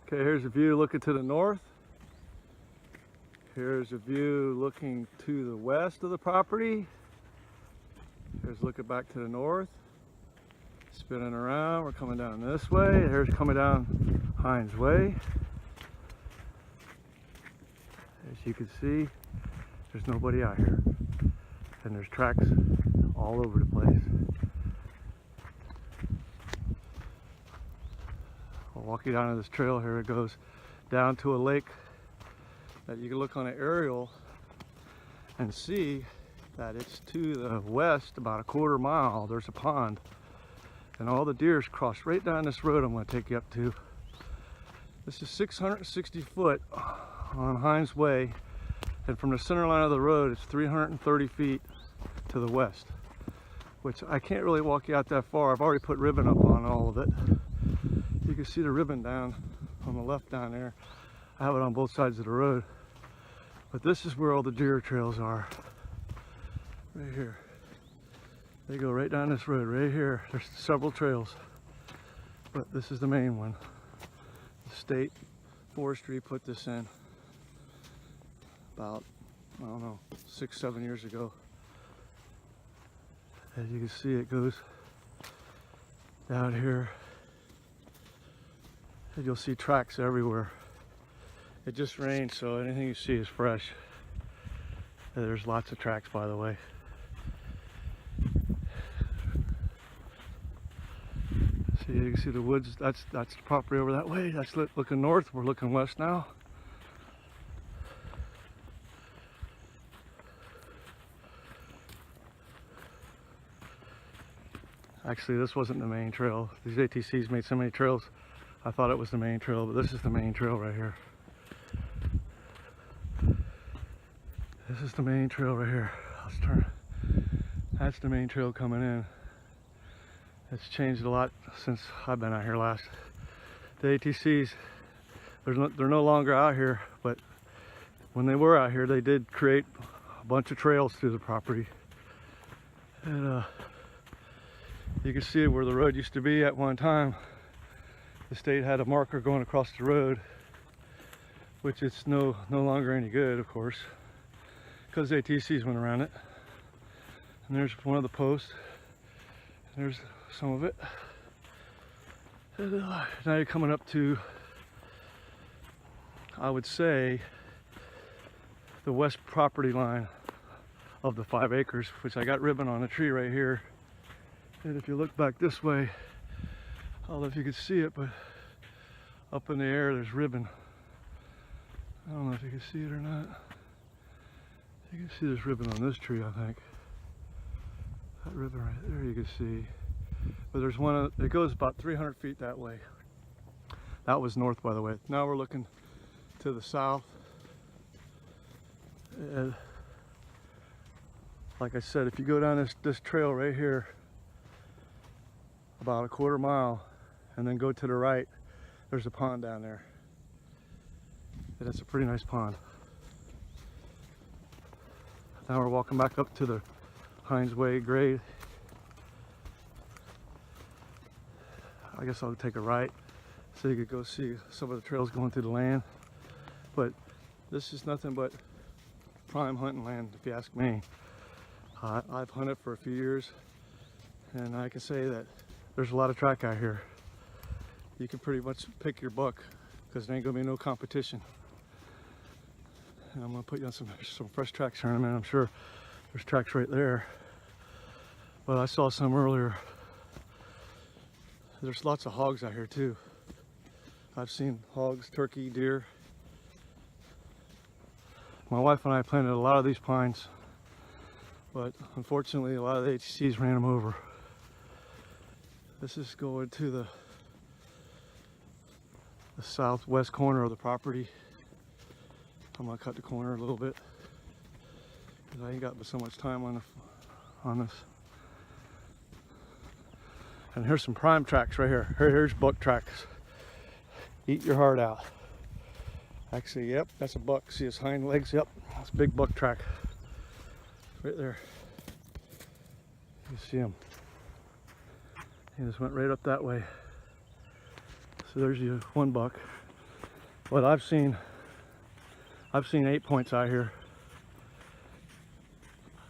Okay, here's a view looking to the north. Here's a view looking to the west of the property. Here's looking back to the north. Spinning around, we're coming down this way. Here's coming down Hines Way. As you can see, there's nobody out here. And there's tracks all over the place. I'll walk you down to this trail here. It goes down to a lake that you can look on an aerial and see that it's to the west about a quarter mile. There's a pond, and all the deers cross right down this road I'm going to take you up to. This is 660 foot on Hines Way, and from the center line of the road it's 330 feet to the west, which I can't really walk you out that far. I've already put ribbon up on all of it. You can see the ribbon down on the left down there. I have it on both sides of the road, but this is where all the deer trails are, right here. They go right down this road right here. There's several trails, but this is the main one. The state forestry put this in about, I don't know, 6-7 years ago. As you can see, it goes down here, and you'll see tracks everywhere. It just rained, so anything you see is fresh. And there's lots of tracks, by the way. See, you can see the woods. That's the property over that way. That's looking north. We're looking west now. Actually, this wasn't the main trail. These ATCs made so many trails, I thought it was the main trail, but this is the main trail right here. This is the main trail right here. Let's turn. That's the main trail coming in. It's changed a lot since I've been out here last. The ATCs, they're no longer out here, but when they were out here, they did create a bunch of trails through the property. And you can see where the road used to be at one time. The state had a marker going across the road, which it's no longer any good, of course, because the ATCs went around it. And there's one of the posts. There's some of it. And, now you're coming up to, I would say, the west property line of the 5 acres, which I got ribbon on a tree right here. And if you look back this way, I don't know if you can see it, but up in the air there's ribbon. I don't know if you can see it or not. You can see there's ribbon on this tree, I think. That ribbon right there you can see. But there's one, it goes about 300 feet that way. That was north, by the way. Now we're looking to the south. And like I said, if you go down this trail right here, about a quarter mile, and then go to the right, there's a pond down there. And it's a pretty nice pond. Now we're walking back up to the Hines Way grade. I guess I'll take a right so you could go see some of the trails going through the land. But this is nothing but prime hunting land, if you ask me. I've hunted for a few years, and I can say that there's a lot of track out here. You can pretty much pick your buck, because there ain't gonna be no competition. And I'm gonna put you on some fresh tracks here in a minute. I'm sure there's tracks right there, but I saw some earlier. There's lots of hogs out here too. I've seen hogs, turkey, deer. My wife and I planted a lot of these pines, but unfortunately a lot of the ATCs ran them over. This is going to the southwest corner of the property. I'm gonna cut the corner a little bit because I ain't got so much time on this. And here's some prime tracks right here. Here's buck tracks. Eat your heart out. Actually, yep, that's a buck. See his hind legs? Yep, that's a big buck track. Right there. You see him. He just went right up that way. So there's your one buck. But I've seen 8 points out here.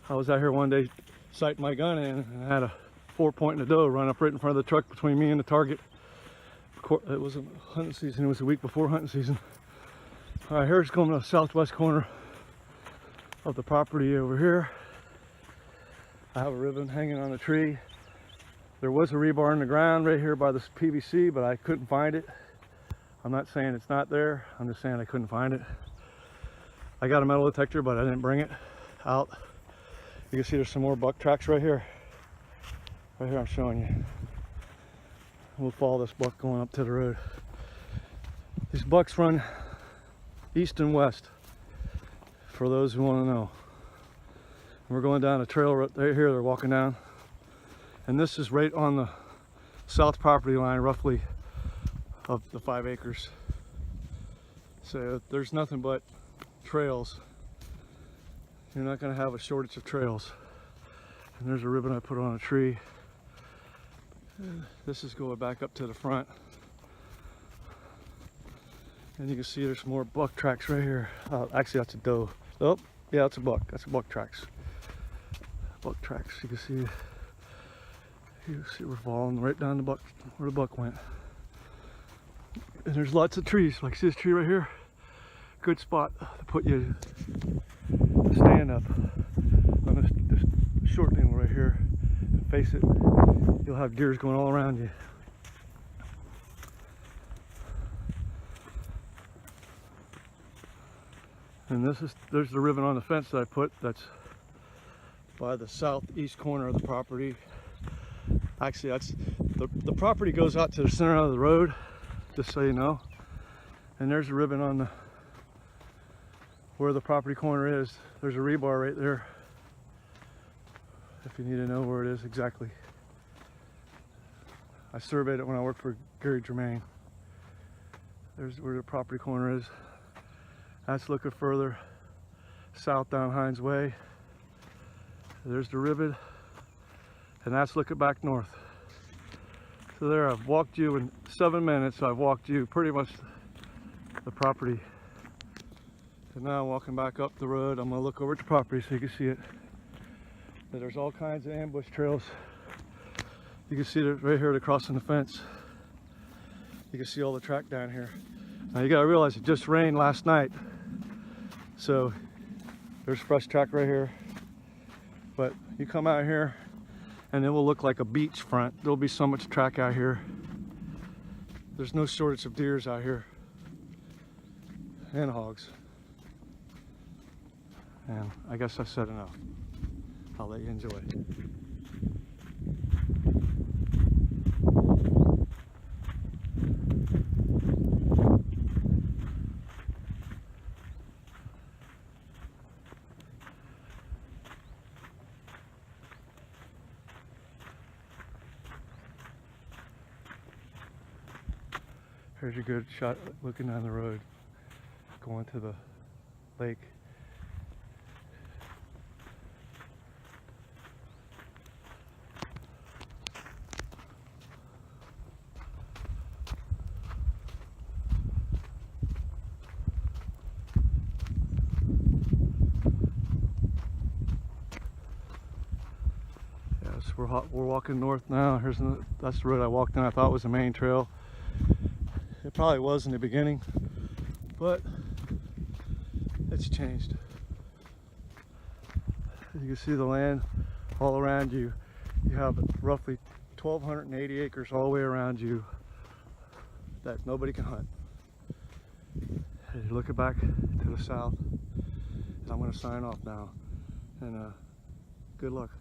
I was out here one day sighting my gun in and I had a 4-point in a doe run up right in front of the truck between me and the target. It wasn't hunting season, it was a week before hunting season. All right, here's going to the southwest corner of the property over here. I have a ribbon hanging on a tree. There was a rebar in the ground right here by this PVC, but I couldn't find it. I'm not saying it's not there, I'm just saying I couldn't find it. I got a metal detector, but I didn't bring it out. You can see there's some more buck tracks right here. Right here I'm showing you. We'll follow this buck going up to the road. These bucks run east and west, for those who want to know. We're going down a trail right here, they're walking down. And this is right on the south property line, roughly, of the 5 acres. So there's nothing but trails. You're not going to have a shortage of trails. And there's a ribbon I put on a tree. This is going back up to the front. And you can see there's more buck tracks right here. Actually, that's a doe. Oh, yeah, that's a buck. That's a buck tracks. Buck tracks. You can see we're following right down the buck where the buck went. And there's lots of trees. Like, see this tree right here? Good spot to put you stand up on this short thing right here and face it. You'll have deers going all around you. And there's the ribbon on the fence that I put. That's by the southeast corner of the property. Actually, that's the property goes out to the center of the road, just so you know. And there's a ribbon on the where the property corner is. There's a rebar right there, if you need to know where it is exactly. I surveyed it when I worked for Gary Germain. There's where the property corner is. That's looking further south down Hines Way. There's the ribbon, and that's looking back north. So there, I've walked you in 7 minutes. I've walked you pretty much the property. And now I'm walking back up the road. I'm gonna look over at the property so you can see it. But there's all kinds of ambush trails. You can see it right here, they're crossing the fence. You can see all the track down here. Now you gotta realize it just rained last night. So there's fresh track right here. But you come out here and it will look like a beach front. There'll be so much track out here. There's no shortage of deers out here. And hogs. And I guess I said enough. I'll let you enjoy it. Here's a good shot looking down the road, going to the lake. Yes, we're walking north now. That's the road I walked down. I thought it was the main trail. It probably was in the beginning, but it's changed. You can see the land all around you. You have roughly 1,280 acres all the way around you that nobody can hunt. And you're looking back to the south, and I'm going to sign off now. And good luck.